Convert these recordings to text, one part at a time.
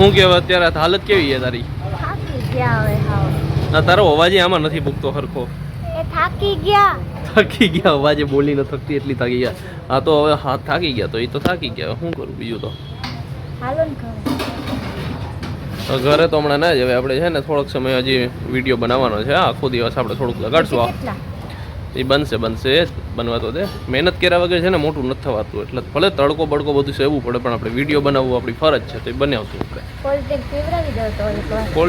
શું કહેવાય અત્યારે હાલત કેવી છે તારી? થાકી ગયા હવે હાવ. ના તારો અવાજ આમાં નથી પૂગતો સરખો. એ થાકી ગયા. થાકી ગયા અવાજે બોલી ન થકતી એટલી થાકી ગયા. હા તો હવે હા થાકી ગયા તો એ તો થાકી ગયા. શું કરું બીજું તો? હાલો ને ઘરે. ઘરે તો હમણાં ના જ. હવે આપણે છે ને થોડોક સમય હજી વિડીયો બનાવવાનો છે. આખો દિવસ આપણે થોડુંક લગાડશું. એ બનશે બનવા તો દે. મહેનત કર્યા વગર છે ને મોટું નથી થવાતું. એટલે ભલે તડકો બડકો બધું સેવવું પડે પણ આપણે વિડીયો બનાવવું આપણી ફરજ છે તો એ બનાવશું આપણે. કોલ્ડ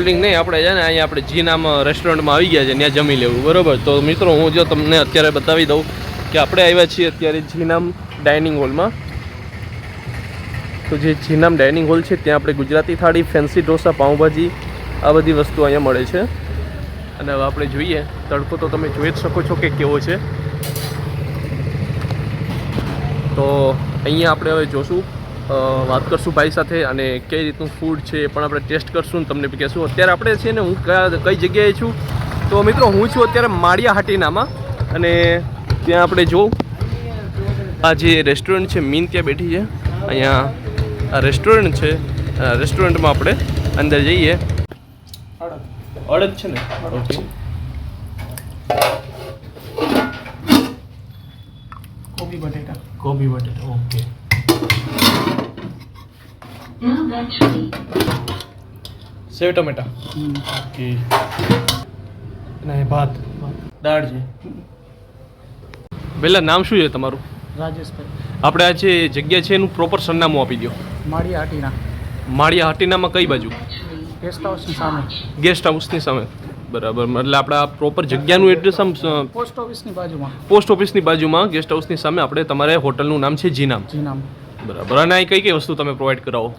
ડ્રિંક નહીં, આપણે છે ને અહીંયા આપણે જી નામ રેસ્ટોરન્ટમાં આવી ગયા છે, ત્યાં જમી લેવું. બરાબર? તો મિત્રો હું જો તમને અત્યારે બતાવી દઉં કે આપણે આવ્યા છીએ અત્યારે જી નામ ડાઇનિંગ હોલમાં. તો જે જી નામ ડાઇનિંગ હોલ છે ત્યાં આપણે ગુજરાતી થાળી, ફેન્સી ઢોસા, પાઉંભાજી આ બધી વસ્તુ અહીંયા મળે છે. અને હવે આપણે જોઈએ તડકો તો તમે જોઈ જ શકો છો કે કેવો છે. તો અહીંયા આપણે હવે જોશું, વાત કરશું ભાઈ સાથે અને કઈ રીતનું ફૂડ છે એ પણ આપણે ટેસ્ટ કરશું ને તમને બી કહેશું. અત્યારે આપણે છે ને હું કઈ જગ્યાએ છું તો મિત્રો હું છું અત્યારે માળિયા હાટીનામાં. અને ત્યાં આપણે જોઉં આ જે રેસ્ટોરન્ટ છે મીન ત્યાં બેઠી છે. અહીંયા આ રેસ્ટોરન્ટ છે. રેસ્ટોરન્ટમાં આપણે અંદર જઈએ. અડદ છે ને? ઓકે. કોબી બટેટા ઓકે. સેવ ટમેટા ઓકે. અને ભાત દાળ છે. પહેલાં નામ શું છે તમારું? રાજેશભાઈ. આપણે આ જે જગ્યા છે એનું પ્રોપર સરનામું આપી દો. માળિયા હાટીના. માળિયા હાટીનામાં કઈ બાજુ? ગેસ્ટ હાઉસની સામે. ગેસ્ટ હાઉસની સામે. બરાબર. એટલે આપણા પ્રોપર જગ્યાનું એડ્રેસ આમ પોસ્ટ ઓફિસની બાજુમાં. પોસ્ટ ઓફિસની બાજુમાં ગેસ્ટ હાઉસની સામે આપણે તમારે હોટલનું નામ છે જી નામ. જી નામ. બરાબર. અને અહીં કઈ કઈ વસ્તુ તમે પ્રોવાઈડ કરાવો?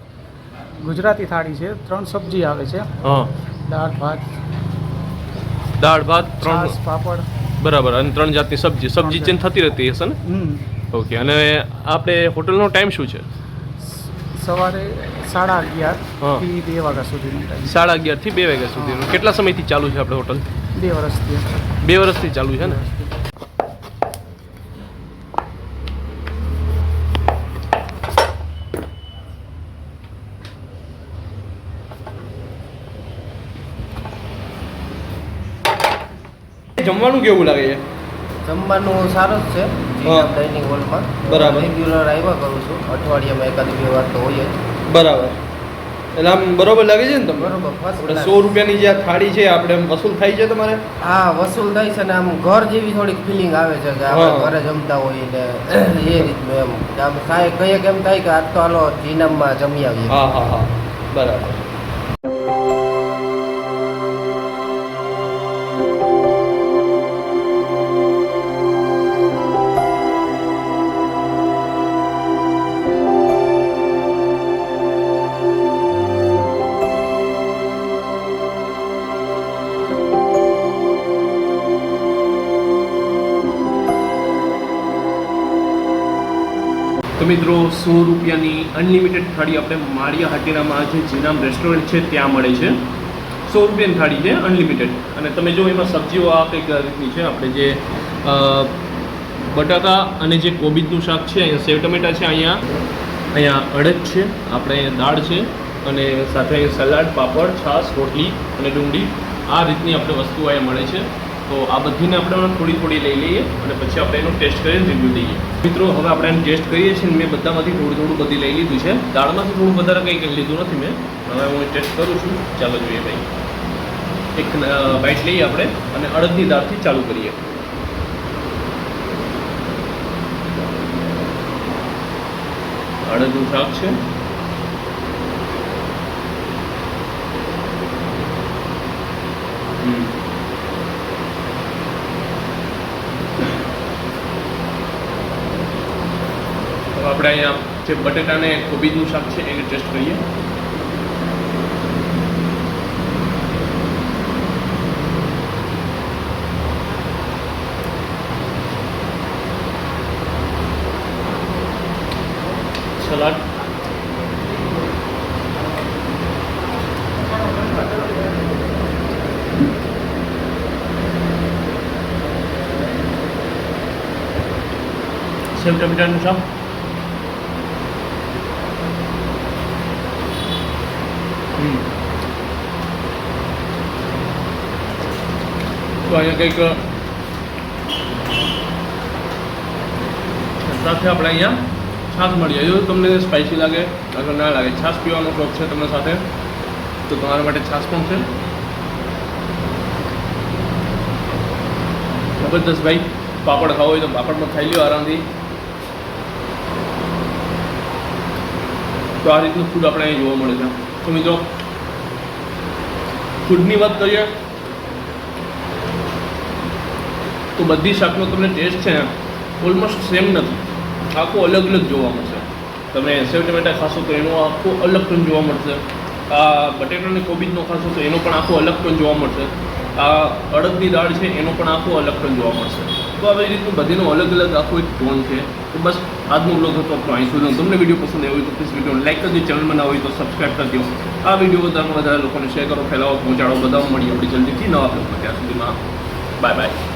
ગુજરાતી થાળી છે, 3 સબ્જી આવે છે. હા. દાળ ભાત, 3 પાપડ. બરાબર. અને 3 જાતની સબ્જી ચેન્જ થતી રહેતી હશે ને? ઓકે. અને આપણે હોટલનો ટાઈમ શું છે? સવારે 11:30 થી 2 વાગ્યા સુધીનો ટાઈમ. 11:30 થી 2 વાગ્યા સુધીનો. કેટલા સમયથી ચાલુ છે આપણે હોટલ? 2 વર્ષથી. 2 વર્ષથી ચાલુ છે ને? જમવાનું કેવું લાગે છે? જમવાનું સારું જ છે ડાઇનિંગ હોલમાં. બરાબર. રેગ્યુલર આવ્યા કરું છું, અઠવાડિયામાં એકાદ 2 વાર તો હોય જ. બરાબર. એટલે આમ બરોબર લાગે છે ને તમને? બરોબર. આપણે 100 રૂપિયાની જે થાળી છે આપણે વસૂલ થાય છે તમારે? હા, વસૂલ થાય છે ને આમ ઘર જેવી થોડીક ફિલિંગ આવે છે કે આપણે ઘરે જમતા હોય ને એ રીતનું એમ આમ કહીએ કેમ થાય કે આજ તો હાલો જીનામમાં જમી આવીએ. હા હા હા બરાબર. તો મિત્રો 100 રૂપિયાની અનલિમિટેડ થાળી આપણે માળિયા હાટીનામાં જે જીનામ રેસ્ટોરન્ટ છે ત્યાં મળે છે. 100 રૂપિયાની થાળી છે અનલિમિટેડ. અને તમે જો એમાં સબ્જીઓ આ કંઈક રીતની છે. આપણે જે બટાકા અને જે કોબીજનું શાક છે, અહીંયા સેવ ટમેટા છે, અહીંયા અડદ છે, આપણે અહીંયા દાળ છે અને સાથે અહીંયા સલાડ, પાપડ, છાશ, રોટલી અને ડુંગળી આ રીતની આપણે વસ્તુઓ અહીંયા મળે છે. તો આ બધીને આપણે થોડી થોડી લઈ લઈએ અને પછી આપણે એનો ટેસ્ટ કરીને રિવ્યૂ દઈએ. મિત્રો હવે આપણે એને ટેસ્ટ કરીએ છીએ. મેં બધામાંથી થોડું બધી લઈ લીધું છે. દાળમાંથી થોડું વધારે કંઈ લીધું નથી મેં. હવે હું ટેસ્ટ કરું છું. ચાલો જોઈએ ભાઈ. એક બાઇટ લઈએ આપણે અને અડદની દાળથી ચાલુ કરીએ. અડદનું શાક છે. આપણે અહીંયા જે બટેટા અને કોબીજનું શાક છે એને ટેસ્ટ કરીએ. સલાડ, સેવ ટમેટાનું શાક, તો અહીંયા કંઈક સાથે આપણે અહીંયા છાશ મળી જાય. જો તમને સ્પાઇસી લાગે અથવા ના લાગે, છાશ પીવાનો શોખ છે તમને સાથે, તો તમારા માટે છાશ પણ છે. જબરદસ્ત ભાઈ. પાપડ ખાવો હોય તો પાપડ પણ ખાઈ લ્યો આરામથી. તો આ રીતનું ફૂડ આપણે અહીં જોવા મળે છે. તો મિત્રો, ફૂડની વાત કરીએ તો બધી શાકનો તમને ટેસ્ટ છે ને ઓલમોસ્ટ સેમ નથી, આખું અલગ અલગ જોવા મળશે. તમે સેવ ટમેટા ખાશો તો એનો આખો અલગ પણ જોવા મળશે. આ બટેટાની કોબીજનો ખાશો તો એનો પણ આખો અલગ પણ જોવા મળશે. આ અડદની દાળ છે એનો પણ આખો અલગ પણ જોવા મળશે. તો આવી રીતનું બધીનો અલગ અલગ આખો એક ટોન છે. તો બસ આજનો બ્લોગ હતો આપણો અહીં સુધી. તમને વિડીયો પસંદ આવ્યો હોય તો પ્લીઝ વિડીયોને લાઈક કરજો, ચેનલમાં ના હોય તો સબસ્ક્રાઈબ કરી દો. આ વિડીયો વધારે લોકોને શેર કરો, ફેલાવો, પહોંચાડો. બધા મળી આપણી જલ્દીથી નવા બ્લોગમાં. ત્યાં સુધીમાં બાય બાય.